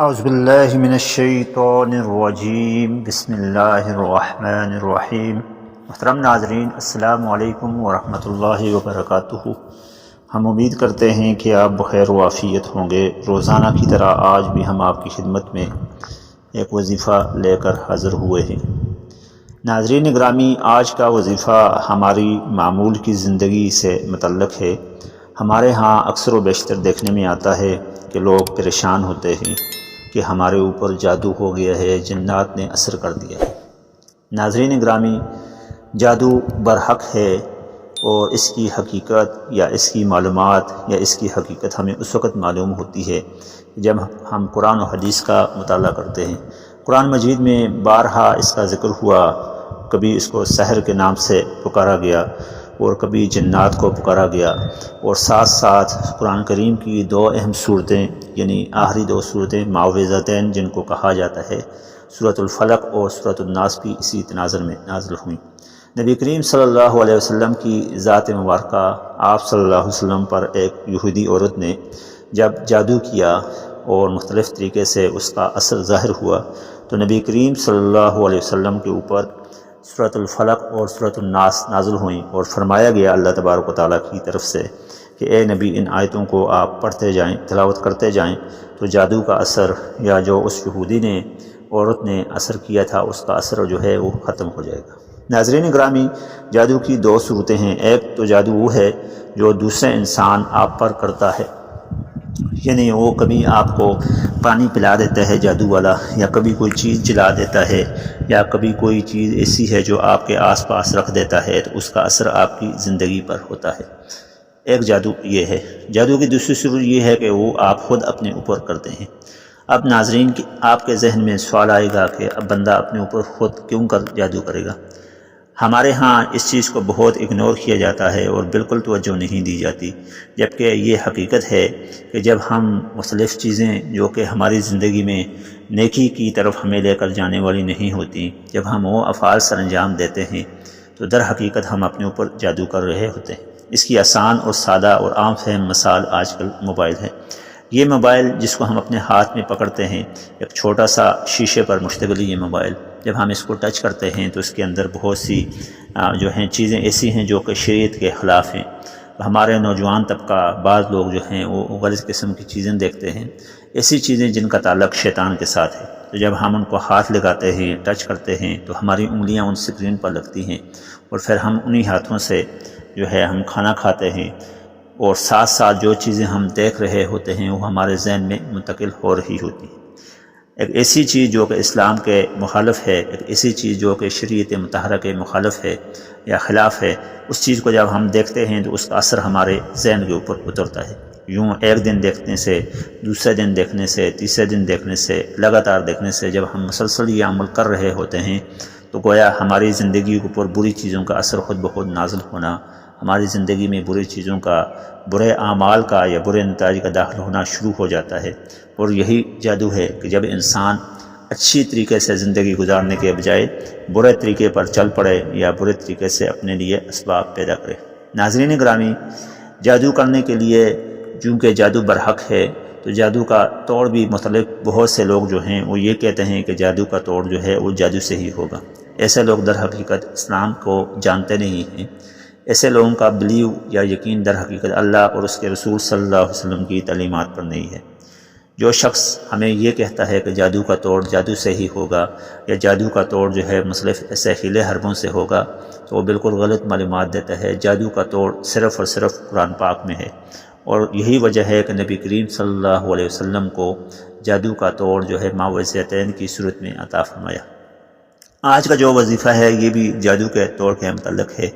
اعوذ باللہ من الشیطان الرجیم بسم اللہ الرحمن الرحیم۔ محترم ناظرین، السلام علیکم ورحمۃ اللہ وبرکاتہ۔ ہم امید کرتے ہیں کہ آپ بخیر و عافیت ہوں گے۔ روزانہ کی طرح آج بھی ہم آپ کی خدمت میں ایک وظیفہ لے کر حاضر ہوئے ہیں۔ ناظرین گرامی، آج کا وظیفہ ہماری معمول کی زندگی سے متعلق ہے۔ ہمارے ہاں اکثر و بیشتر دیکھنے میں آتا ہے کہ لوگ پریشان ہوتے ہیں کہ ہمارے اوپر جادو ہو گیا ہے، جنات نے اثر کر دیا ہے۔ ناظرین گرامی، جادو برحق ہے اور اس کی حقیقت یا اس کی معلومات یا اس کی حقیقت ہمیں اس وقت معلوم ہوتی ہے جب ہم قرآن و حدیث کا مطالعہ کرتے ہیں۔ قرآن مجید میں بارہا اس کا ذکر ہوا، کبھی اس کو سحر کے نام سے پکارا گیا اور کبھی جنات کو پکارا گیا، اور ساتھ ساتھ قرآن کریم کی دو اہم صورتیں یعنی آخری دو صورتیں معوذتین جن کو کہا جاتا ہے، سورۃ الفلق اور سورۃ الناس بھی اسی تناظر میں نازل ہوئیں۔ نبی کریم صلی اللہ علیہ وسلم کی ذات مبارکہ آپ صلی اللہ علیہ وسلم پر ایک یہودی عورت نے جب جادو کیا اور مختلف طریقے سے اس کا اثر ظاہر ہوا تو نبی کریم صلی اللہ علیہ وسلم کے اوپر سورۃ الفلق اور سورۃ الناس نازل ہوئیں، اور فرمایا گیا اللہ تبارک و تعالیٰ کی طرف سے کہ اے نبی، ان آیتوں کو آپ پڑھتے جائیں، تلاوت کرتے جائیں تو جادو کا اثر یا جو اس یہودی نے عورت نے اثر کیا تھا اس کا اثر جو ہے وہ ختم ہو جائے گا۔ ناظرین گرامی، جادو کی دو صورتیں ہیں۔ ایک تو جادو وہ ہے جو دوسرے انسان آپ پر کرتا ہے، یعنی وہ کبھی آپ کو پانی پلا دیتا ہے جادو والا، یا کبھی کوئی چیز جلا دیتا ہے، یا کبھی کوئی چیز ایسی ہے جو آپ کے آس پاس رکھ دیتا ہے تو اس کا اثر آپ کی زندگی پر ہوتا ہے۔ ایک جادو یہ ہے۔ جادو کی دوسری صورت یہ ہے کہ وہ آپ خود اپنے اوپر کرتے ہیں۔ اب ناظرین، آپ کے ذہن میں سوال آئے گا کہ اب بندہ اپنے اوپر خود کیوں کر جادو کرے گا؟ ہمارے ہاں اس چیز کو بہت اگنور کیا جاتا ہے اور بالکل توجہ نہیں دی جاتی، جبکہ یہ حقیقت ہے کہ جب ہم مختلف چیزیں جو کہ ہماری زندگی میں نیکی کی طرف ہمیں لے کر جانے والی نہیں ہوتی، جب ہم وہ افعال سر انجام دیتے ہیں تو در حقیقت ہم اپنے اوپر جادو کر رہے ہوتے ہیں۔ اس کی آسان اور سادہ اور عام فہم مثال آج کل موبائل ہے۔ یہ موبائل جس کو ہم اپنے ہاتھ میں پکڑتے ہیں، ایک چھوٹا سا شیشے پر مشتمل یہ موبائل، جب ہم اس کو ٹچ کرتے ہیں تو اس کے اندر بہت سی جو ہیں چیزیں ایسی ہیں جو کہ شریعت کے خلاف ہیں۔ ہمارے نوجوان طبقہ، بعض لوگ جو ہیں وہ غلط قسم کی چیزیں دیکھتے ہیں، ایسی چیزیں جن کا تعلق شیطان کے ساتھ ہے۔ تو جب ہم ان کو ہاتھ لگاتے ہیں، ٹچ کرتے ہیں تو ہماری انگلیاں ان سکرین پر لگتی ہیں، اور پھر ہم انہی ہاتھوں سے جو ہے ہم کھانا کھاتے ہیں، اور ساتھ ساتھ جو چیزیں ہم دیکھ رہے ہوتے ہیں وہ ہمارے ذہن میں منتقل ہو رہی ہوتی ہیں۔ ایک ایسی چیز جو کہ اسلام کے مخالف ہے، ایک ایسی چیز جو کہ شریعت مطہرہ کے مخالف ہے یا خلاف ہے، اس چیز کو جب ہم دیکھتے ہیں تو اس کا اثر ہمارے ذہن کے اوپر اترتا ہے۔ یوں ایک دن دیکھنے سے، دوسرے دن دیکھنے سے، تیسرے دن دیکھنے سے، لگاتار دیکھنے سے جب ہم مسلسل یہ عمل کر رہے ہوتے ہیں تو گویا ہماری زندگی کے اوپر بری چیزوں کا اثر خود بخود نازل ہونا، ہماری زندگی میں بری چیزوں کا، برے اعمال کا یا برے نتائج کا داخل ہونا شروع ہو جاتا ہے۔ اور یہی جادو ہے کہ جب انسان اچھی طریقے سے زندگی گزارنے کے بجائے برے طریقے پر چل پڑے یا برے طریقے سے اپنے لیے اسباب پیدا کرے۔ ناظرین گرامی، جادو کرنے کے لیے چونکہ جادو برحق ہے تو جادو کا توڑ بھی مختلف، بہت سے لوگ جو ہیں وہ یہ کہتے ہیں کہ جادو کا توڑ جو ہے وہ جادو سے ہی ہوگا۔ ایسے لوگ در حقیقت اسلام کو جانتے نہیں ہیں۔ ایسے لوگوں کا بلیو یا یقین در حقیقت اللہ اور اس کے رسول صلی اللہ علیہ وسلم کی تعلیمات پر نہیں ہے۔ جو شخص ہمیں یہ کہتا ہے کہ جادو کا توڑ جادو سے ہی ہوگا یا جادو کا توڑ جو ہے مختلف ایسے ہیلے حربوں سے ہوگا تو وہ بالکل غلط معلومات دیتا ہے۔ جادو کا توڑ صرف اور صرف قرآن پاک میں ہے، اور یہی وجہ ہے کہ نبی کریم صلی اللہ علیہ وسلم کو جادو کا توڑ جو ہے معوذتین کی صورت میں عطا فرمایا۔ آج کا جو وظیفہ ہے یہ بھی جادو کے توڑ کے متعلق ہے۔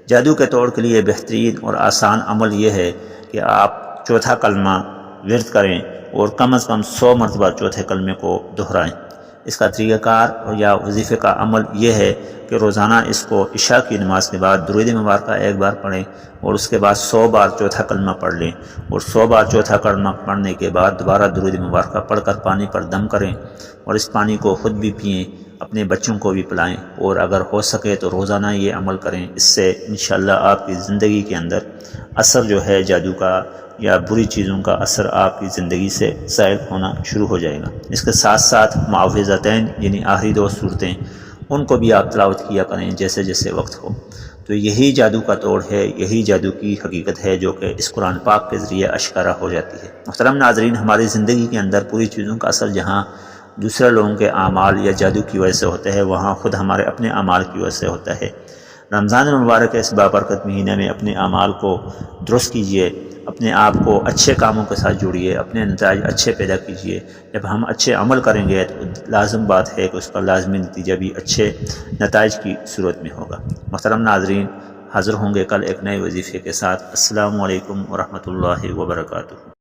جادو کے توڑ کے لیے بہترین اور آسان عمل یہ ہے کہ آپ چوتھا کلمہ ورد کریں اور کم از کم 100 مرتبہ چوتھے کلمے کو دہرائیں۔ اس کا طریقہ کار یا وظیفے کا عمل یہ ہے کہ روزانہ اس کو عشاء کی نماز کے بعد درود مبارکہ ایک بار پڑھیں، اور اس کے بعد 100 بار چوتھا کلمہ پڑھ لیں، اور 100 بار چوتھا کلمہ پڑھنے کے بعد دوبارہ درود مبارکہ پڑھ کر پانی پر دم کریں، اور اس پانی کو خود بھی پئیں اپنے بچوں کو بھی پلائیں، اور اگر ہو سکے تو روزانہ یہ عمل کریں۔ اس سے انشاءاللہ آپ کی زندگی کے اندر اثر جو ہے جادو کا یا بری چیزوں کا اثر آپ کی زندگی سے زائل ہونا شروع ہو جائے گا۔ اس کے ساتھ ساتھ معوذتین یعنی آخری 2 صورتیں ان کو بھی آپ تلاوت کیا کریں جیسے جیسے وقت ہو۔ تو یہی جادو کا توڑ ہے، یہی جادو کی حقیقت ہے جو کہ اس قرآن پاک کے ذریعے اشکارا ہو جاتی ہے۔ محترم ناظرین، ہماری زندگی کے اندر پوری چیزوں کا اثر جہاں دوسرے لوگوں کے اعمال یا جادو کی وجہ سے ہوتا ہے، وہاں خود ہمارے اپنے اعمال کی وجہ سے ہوتا ہے۔ رمضان المبارک کے اس بابرکت مہینے میں اپنے اعمال کو درست کیجیے، اپنے آپ کو اچھے کاموں کے ساتھ جوڑیے، اپنے نتائج اچھے پیدا کیجیے۔ جب ہم اچھے عمل کریں گے تو لازم بات ہے کہ اس کا لازمی نتیجہ بھی اچھے نتائج کی صورت میں ہوگا۔ محترم ناظرین، حاضر ہوں گے کل ایک نئے وظیفے کے ساتھ۔ السلام علیکم ورحمۃ اللہ وبرکاتہ۔